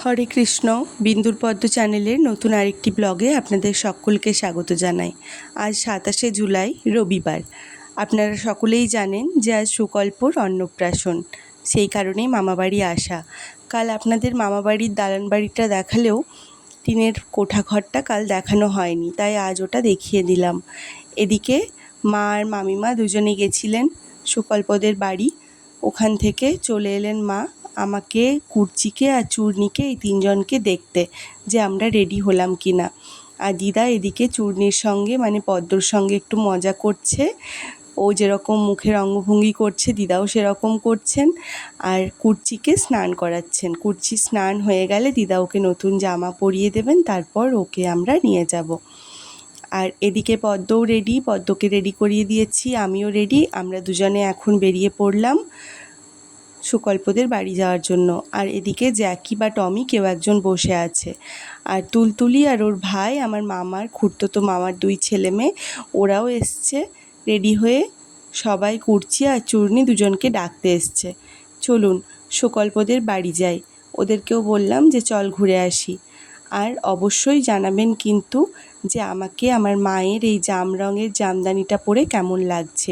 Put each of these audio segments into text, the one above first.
হরে কৃষ্ণ। বিন্দুর পদ্ম চ্যানেলের নতুন আরেকটি ব্লগে আপনাদের সকলকে স্বাগত জানাই। আজ 27শে জুলাই রবিবার। আপনারা সকলেই জানেন যে আজ সুকল্পর অন্নপ্রাশন, সেই কারণেই মামাবাড়ি আসা। কাল আপনাদের মামাবাড়ির দালান বাড়িটা দেখালেও টিনের কোঠাঘরটা কাল দেখানো হয়নি, তাই আজ ওটা দেখিয়ে দিলাম। এদিকে মা আর মামিমা দুজনে গেছিলেন সুকল্পদের বাড়ি। ওখান থেকে চলে এলেন মা আমাকে, কুর্চিকে আর চূর্ণিকে, এই তিনজনকে দেখতে যে আমরা রেডি হলাম কি না। আর দিদা এদিকে চূর্ণির সঙ্গে মানে পদ্মর সঙ্গে একটু মজা করছে। ও যেরকম মুখের অঙ্গভঙ্গি করছে দিদাও সেরকম করছেন। আর কুর্চিকে স্নান করাচ্ছেন। কুর্চি স্নান হয়ে গেলে দিদা ওকে নতুন জামা পরিয়ে দেবেন, তারপর ওকে আমরা নিয়ে যাব। আর এদিকে পদ্মও রেডি, পদ্মকে রেডি করিয়ে দিয়েছি, আমিও রেডি। আমরা দুজনে এখন বেরিয়ে পড়লাম সুকল্পদের বাড়ি যাওয়ার জন্য। আর এদিকে জ্যাকি বা টমি কেউ একজন বসে আছে। আর তুলতুলি আর ওর ভাই, আমার মামার খুড়তুতো মামার দুই ছেলে মেয়ে, ওরাও এসছে রেডি হয়ে। সবাই কুর্চি আর চূর্ণি দুজনকে ডাকতে এসছে। চলুন সুকল্পদের বাড়ি যাই। ওদেরকেও বললাম যে চল ঘুরে আসি। আর অবশ্যই জানাবেন কিন্তু যে আমাকে আমার মায়ের এই জাম রঙের জামদানিটা পরে কেমন লাগছে।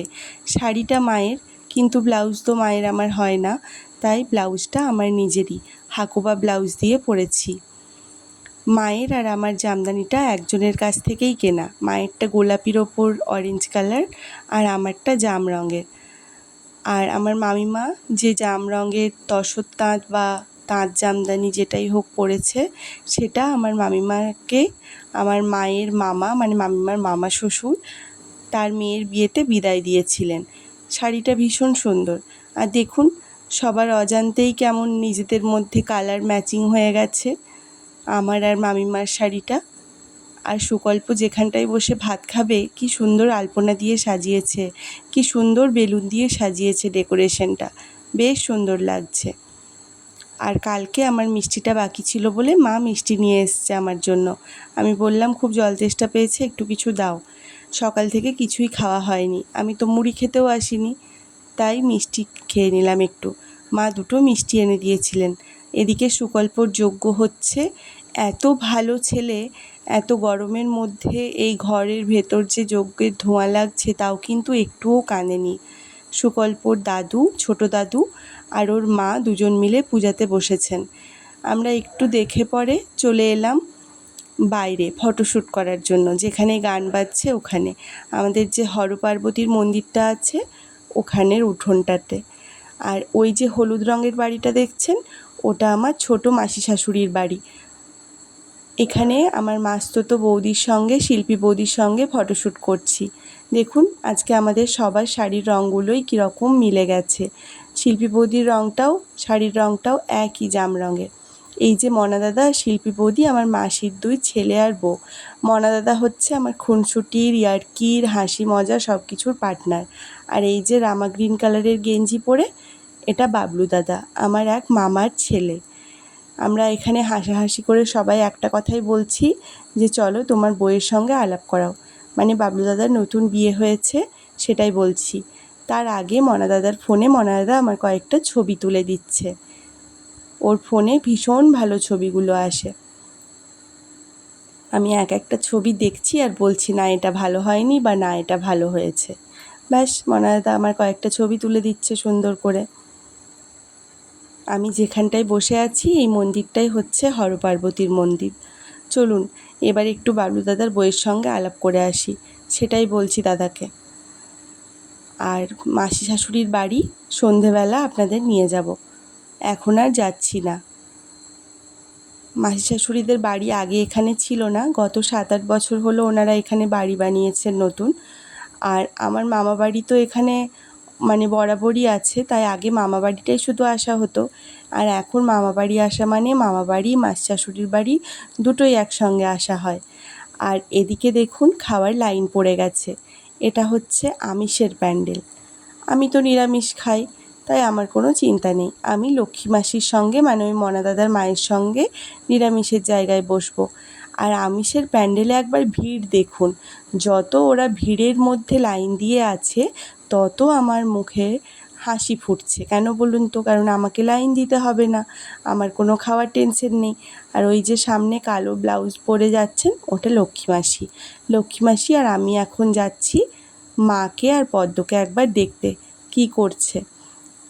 শাড়িটা মায়ের, কিন্তু ব্লাউজ তো মায়ের আমার হয় না, তাই ব্লাউজটা আমার নিজেরই হাকোবা ব্লাউজ দিয়ে পরেছি। মায়ের আর আমার জামদানিটা একজনের কাছ থেকেই কেনা। মায়েরটা গোলাপির ওপর অরেঞ্জ কালার আর আমারটা জাম রঙের। আর আমার মামিমা যে জাম রঙের তসর তাঁত বা তাঁত জামদানি যেটাই হোক পরেছে, সেটা আমার মামিমাকে আমার মায়ের মামা মানে মামিমার মামা শ্বশুর তার মেয়ের বিয়েতে বিদায় দিয়েছিলেন। শাড়িটা ভীষণ সুন্দর। আর দেখুন সবার অজান্তেই কেমন নিজেদের মধ্যে কালার ম্যাচিং হয়ে গেছে আমার আর মামিমার শাড়িটা। আর সুকল্প যেখানটায় বসে ভাত খাবে কি সুন্দর আলপনা দিয়ে সাজিয়েছে, কি সুন্দর বেলুন দিয়ে সাজিয়েছে, ডেকোরেশনটা বেশ সুন্দর লাগছে। আর কালকে আমার মিষ্টিটা বাকি ছিল বলে মা মিষ্টি নিয়ে এসছে আমার জন্য। আমি বললাম খুব জল তেষ্টা পেয়েছে, একটু কিছু দাও। সকাল থেকে কিছুই খাওয়া হয়নি, আমি তো মুড়ি খেতেও আসিনি, তাই মিষ্টি খেয়ে নিলাম একটু। মা দুটো মিষ্টি এনে দিয়েছিলেন। এদিকে সুকল্পর যজ্ঞ হচ্ছে। এত ভালো ছেলে, এত গরমের মধ্যে এই ঘরের ভেতর যে যজ্ঞের ধোঁয়া লাগছে তাও কিন্তু একটুও কাঁদেনি। সুকল্পর দাদু, ছোট দাদু আর ওর মা দুজন মিলে পূজাতে বসেছেন। আমরা একটু দেখে পরে চলে এলাম বাইরে ফটোশ্যুট করার জন্য, যেখানে গান বাজছে ওখানে, আমাদের যে হরপার্বতীর মন্দিরটা আছে ওখানের উঠোনটাতে। আর ওই যে হলুদ রঙের বাড়িটা দেখছেন, ওটা আমার ছোট মাসি শাশুড়ির বাড়ি। এখানে আমার মাস্তুতো বৌদির সঙ্গে, শিল্পী বৌদির সঙ্গে ফটোশ্যুট করছি। দেখুন আজকে আমাদের সবার শাড়ির রঙগুলোই কীরকম মিলে গেছে। শিল্পী বৌদির রঙটাও, শাড়ির রঙটাও একই জাম রঙের। এই যে মনাদাদা আর শিল্পী বৌদি আমার মাসির দুই ছেলে আর বউ। মনাদাদা হচ্ছে আমার খুনসুটির, ইয়ার্কির, হাসি মজা সব কিছুর পার্টনার। আর এই যে রামা গ্রিন কালারের গেঞ্জি পরে, এটা বাবলু দাদা, আমার এক মামার ছেলে। আমরা এখানে হাসাহাসি করে সবাই একটা কথাই বলছি যে চলো তোমার বউয়ের সঙ্গে আলাপ করাও, মানে বাবলু দাদার নতুন বিয়ে হয়েছে সেটাই বলছি। তার আগে মনাদাদার ফোনে মনাদাদা আমার কয়েকটা ছবি তুলে দিচ্ছে। ওর ফোনে ভীষণ ভালো ছবিগুলো আসে। আমি এক একটা ছবি দেখছি আর বলছি না এটা ভালো হয়নি বা না এটা ভালো হয়েছে। ব্যাস মনাদাদা আমার কয়েকটা ছবি তুলে দিচ্ছে সুন্দর করে। আমি যেখানটায় বসে আছি এই মন্দিরটাই হচ্ছে হরপার্বতীর মন্দির। চলুন এবার একটু বাবলু দাদার বইয়ের সঙ্গে আলাপ করে আসি, সেটাই বলছি দাদাকে। আর মাসি শাশুড়ির বাড়ি সন্ধেবেলা আপনাদের নিয়ে যাব, এখন আর যাচ্ছি না। মাসি শাশুড়িদের বাড়ি আগে এখানে ছিল না, গত 7-8 বছর হলো ওনারা এখানে বাড়ি বানিয়েছেন নতুন। আর আমার মামা বাড়ি তো এখানে মানে বরাবরই আছে, তাই আগে মামা বাড়িটাই শুধু আসা হতো। আর এখন মামা বাড়ি আসা মানে মামা বাড়ি, মাসি শাশুড়ির বাড়ি দুটোই একসঙ্গে আসা হয়। আর এদিকে দেখুন খাওয়ার লাইন পড়ে গেছে। এটা হচ্ছে আমিষের প্যান্ডেল। আমি তো নিরামিষ খাই, তাই আমার কোনো চিন্তা নেই। আমি লক্ষ্মী মাসির সঙ্গে মানে ওই মনাদাদার মায়ের সঙ্গে নিরামিষের জায়গায় বসবো। আর আমিষের প্যান্ডেলে একবার ভিড় দেখুন, যত ওরা ভিড়ের মধ্যে লাইন দিয়ে আছে তত আমার মুখে হাসি ফুটছে। কেন বলুন তো? কারণ আমাকে লাইন দিতে হবে না, আমার কোনো খাওয়ার টেনশন নেই। আর ওই যে সামনে কালো ব্লাউজ পরে যাচ্ছেন, ওটা লক্ষ্মী মাসি। লক্ষ্মী মাসি আর আমি এখন যাচ্ছি মাকে আর পদ্মকে একবার দেখতে কি করছে,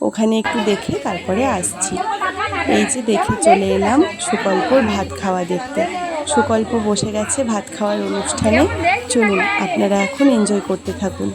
ওখানে একটু দেখে তারপরে আসছি। এই যে দেখে চলে এলাম সুকল্পর ভাত খাওয়া দেখতে। সুকল্প বসে গেছে ভাত খাওয়ার অনুষ্ঠানে। চলুন আপনারা এখন এনজয় করতে থাকুন।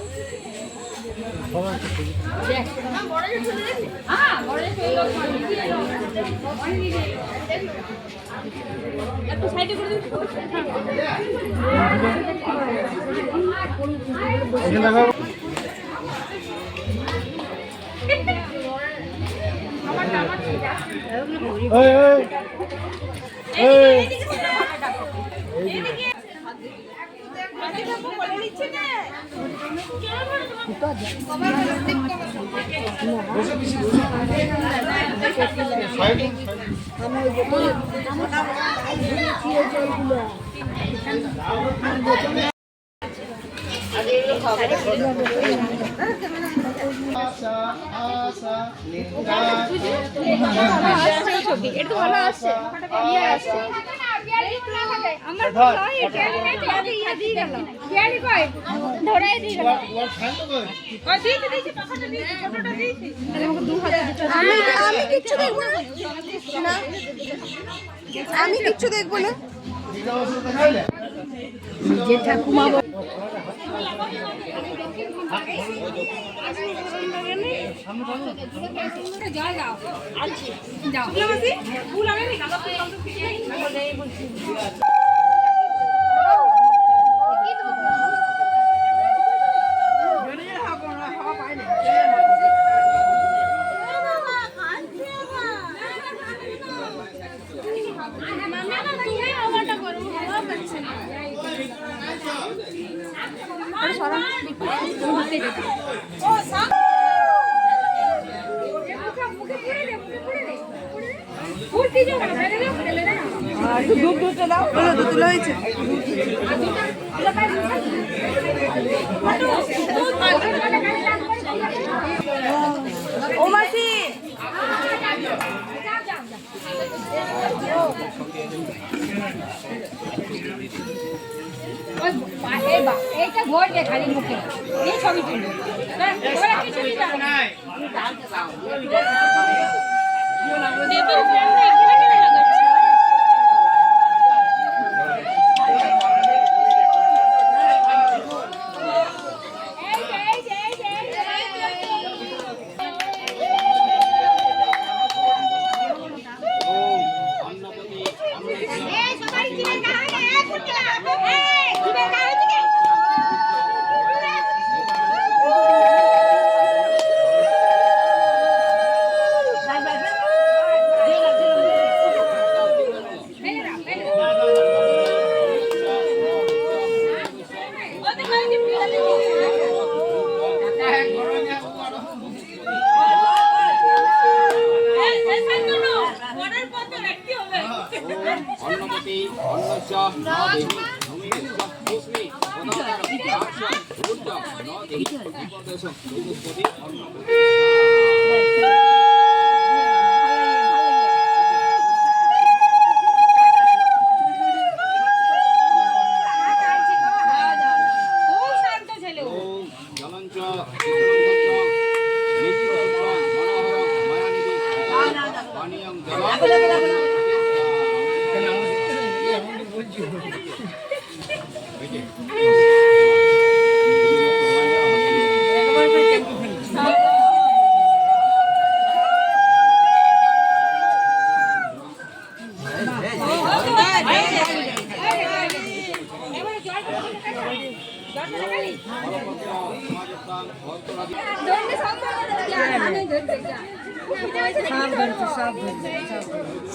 আমি কিচ্ছু দেখবো না। ও মাসি এইটা ভোট দে খালি মুখে এই ছবি তুলি কিছু দিতে না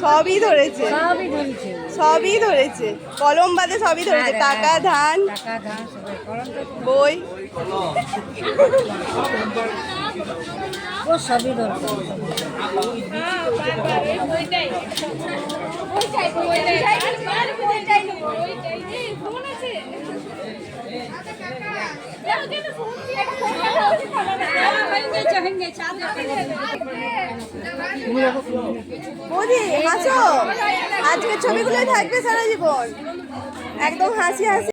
সবই ধরেছে, সবই ধরেছে, কলম বাদে সবই ধরেছে, টাকা ধান বই সবই ধরেছে। বৌদি হাসো, আজকের ছবিগুলো থাকবে সারা জীবন, একদম হাসি হাসি।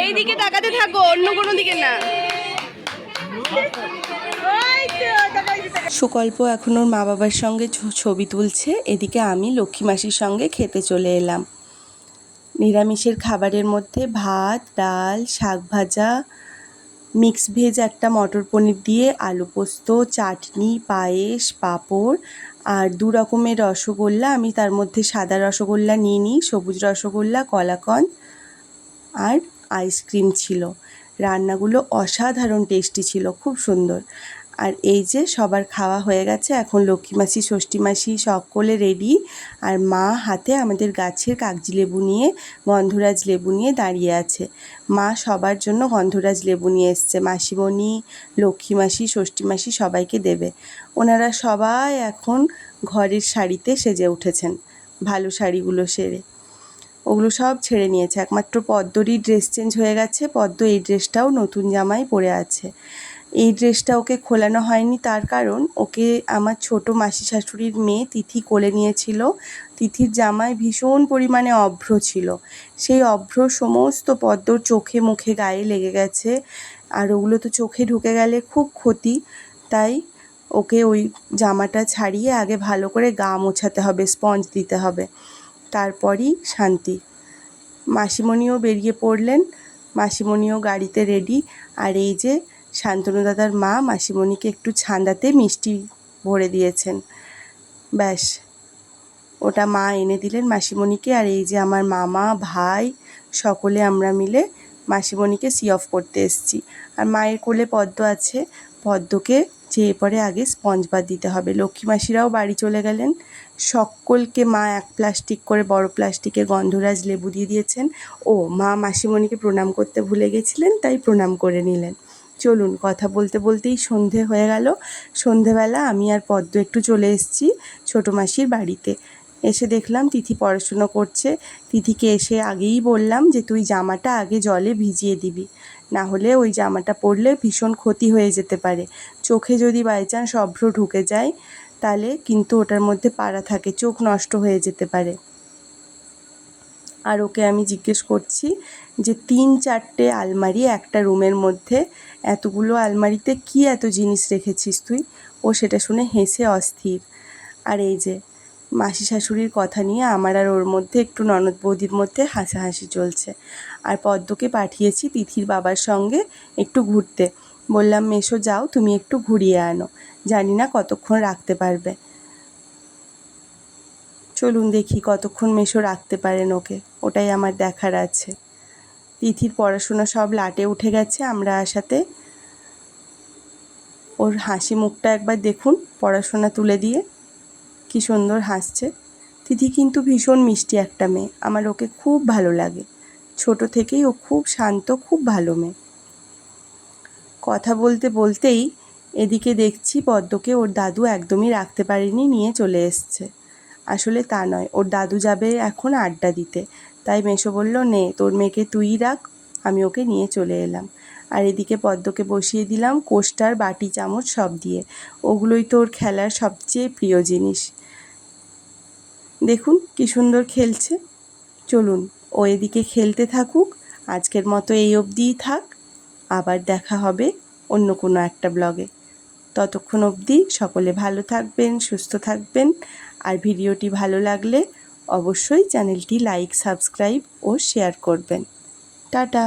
এই দিকে তাকাতে থাকো, অন্য কোনো দিকে না। সুকল্প এখন ওর মা বাবার সঙ্গে ছবি তুলছে, এদিকে আমি লক্ষ্মী মাসির সঙ্গে খেতে চলে এলাম। নিরামিষের খাবারের মধ্যে ভাত, ডাল, শাক ভাজা, মিক্স ভেজ একটা মটর পনির দিয়ে, আলু পোস্ত, চাটনি, পায়েস, পাঁপড় আর 2 রকমের রসগোল্লা। আমি তার মধ্যে সাদা রসগোল্লা নিয়ে নিই, সবুজ রসগোল্লা, কলাকন্দ আর আইসক্রিম ছিল। রান্নাগুলো অসাধারণ টেস্টি ছিল, খুব সুন্দর। আর এই যে সবার খাওয়া হয়ে গেছে, এখন লক্ষ্মী মাসি, ষষ্ঠী মাসি সকলে রেডি। আর মা হাতে আমাদের গাছের কাগজি লেবু নিয়ে, গন্ধরাজ লেবু নিয়ে দাঁড়িয়ে আছে। মা সবার জন্য গন্ধরাজ লেবু নিয়ে এসছে, মাসিমণি, লক্ষ্মী মাসি, ষষ্ঠী মাসি সবাইকে দেবে। ওনারা সবাই এখন ঘরের শাড়িতে সেজে উঠেছেন, ভালো শাড়িগুলো সেরে। ওগুলো সব ছেড়ে নিয়েছে, একমাত্র পদ্মরই ড্রেস চেঞ্জ হয়ে গেছে। পদ্ম এই ড্রেসটাও নতুন জামাই পরে আছে। এই ড্রেসটা ওকে খোলানো হয়নি, তার কারণ ওকে আমার ছোট মাসি শাশুড়ির মেয়ে তিথি কোলে নিয়েছিল। তিথির জামায় ভীষণ পরিমাণে অভ্র ছিল, সেই অভ্র সমস্ত পদ্মর চোখে মুখে গায়ে লেগে গেছে। আর ওগুলো তো চোখে ঢুকে গেলে খুব ক্ষতি, তাই ওকে ওই জামাটা ছাড়িয়ে আগে ভালো করে গা মোছাতে হবে, স্পঞ্জ দিতে হবে, তারপরই শান্তি। মাসিমণিও বেরিয়ে পড়লেন, মাসিমণিও গাড়িতে রেডি। আর এই যে শান্তনু দাদার মা মাসিমণিকে একটু ছান্দাতে মিষ্টি ভরে দিয়েছেন, ব্যাস ওটা মা এনে দিলেন মাসিমণিকে। আর এই যে আমার মামা, ভাই সকলে আমরা মিলে মাসিমণিকে সি অফ করতে এসেছি। আর মায়ের কোলে পদ্ম আছে, পদ্মকে চেয়ে পরে আগে স্পঞ্জ বাদ দিতে হবে। লক্ষ্মী মাসিরাও বাড়ি চলে গেলেন, সকলকে মা 1 প্লাস্টিক করে বড় প্লাস্টিকে গন্ধরাজ লেবু দিয়ে দিয়েছেন। ও মা মাসিমণিকে প্রণাম করতে ভুলে গেছিলেন, তাই প্রণাম করে নিলেন। চলুন, কথা বলতে বলতেই সন্ধে হয়ে গেল। সন্ধেবেলা আমি আর পদ্ম একটু চলে এসেছি ছোটো মাসির বাড়িতে। এসে দেখলাম তিথি পড়াশুনো করছে। তিথিকে এসে আগেই বললাম যে তুই জামাটা আগে জলে ভিজিয়ে দিবি, না হলে ওই জামাটা পরলে ভীষণ ক্ষতি হয়ে যেতে পারে। চোখে যদি বাই চান্স অভ্র ঢুকে যায় তাহলে কিন্তু ওটার মধ্যে পাড়া থাকে, চোখ নষ্ট হয়ে যেতে পারে। আর ওকে আমি জিজ্ঞেস করছি যে 3-4টে আলমারি একটা রুমের মধ্যে, এতগুলো আলমারিতে কি এত জিনিস রেখেছিস তুই? ও সেটা শুনে হেসে অস্থির। আর এই যে মাসি শাশুড়ির কথা নিয়ে আমার আর ওর মধ্যে, একটু ননদ বৌদির মধ্যে হাসাহাসি চলছে। আর পদ্মকে পাঠিয়েছি তিথির বাবার সঙ্গে একটু ঘুরতে। বললাম মেসো যাও, তুমি একটু ঘুরিয়ে আনো, জানি না কতক্ষণ রাখতে পারবে। চলুন দেখি কতক্ষণ মেসো রাখতে পারেন ওকে, ওটাই আমার দেখার আছে। তিথির পড়াশোনা সব লাটে উঠে গেছে আমরা আসাতে। ওর হাসি মুখটা একবার দেখুন, পড়াশোনা তুলে দিয়ে কি সুন্দর হাসছে। তিথি কিন্তু ভীষণ মিষ্টি একটা মেয়ে, আমার ওকে খুব ভালো লাগে। ছোট থেকেই ও খুব শান্ত, খুব ভালো মেয়ে। কথা বলতে বলতেই এদিকে দেখছি পদ্মকে ওর দাদু একদমই রাখতে পারেনি, নিয়ে চলে এসছে। আসলে তা নয়, ওর দাদু যাবে এখন আড্ডা দিতে, তাই মেসো বলল নে তোর মেয়েকে তুই রাখ, আমি ওকে নিয়ে চলে এলাম। আর এদিকে পদ্মকে বসিয়ে দিলাম কোস্টার, বাটি, চামচ সব দিয়ে। ওগুলোই তো ওর খেলার সবচেয়ে প্রিয় জিনিস। দেখুন কি সুন্দর খেলছে। চলুন ও এদিকে খেলতে থাকুক, আজকের মতো এই অবধিই থাক। আবার দেখা হবে অন্য কোনো একটা ব্লগে। ততক্ষণ অবধি সকলে ভালো থাকবেন, সুস্থ থাকবেন। আর ভিডিওটি ভালো লাগলে অবশ্যই চ্যানেলটি লাইক, সাবস্ক্রাইব ও শেয়ার করবেন। টাটা।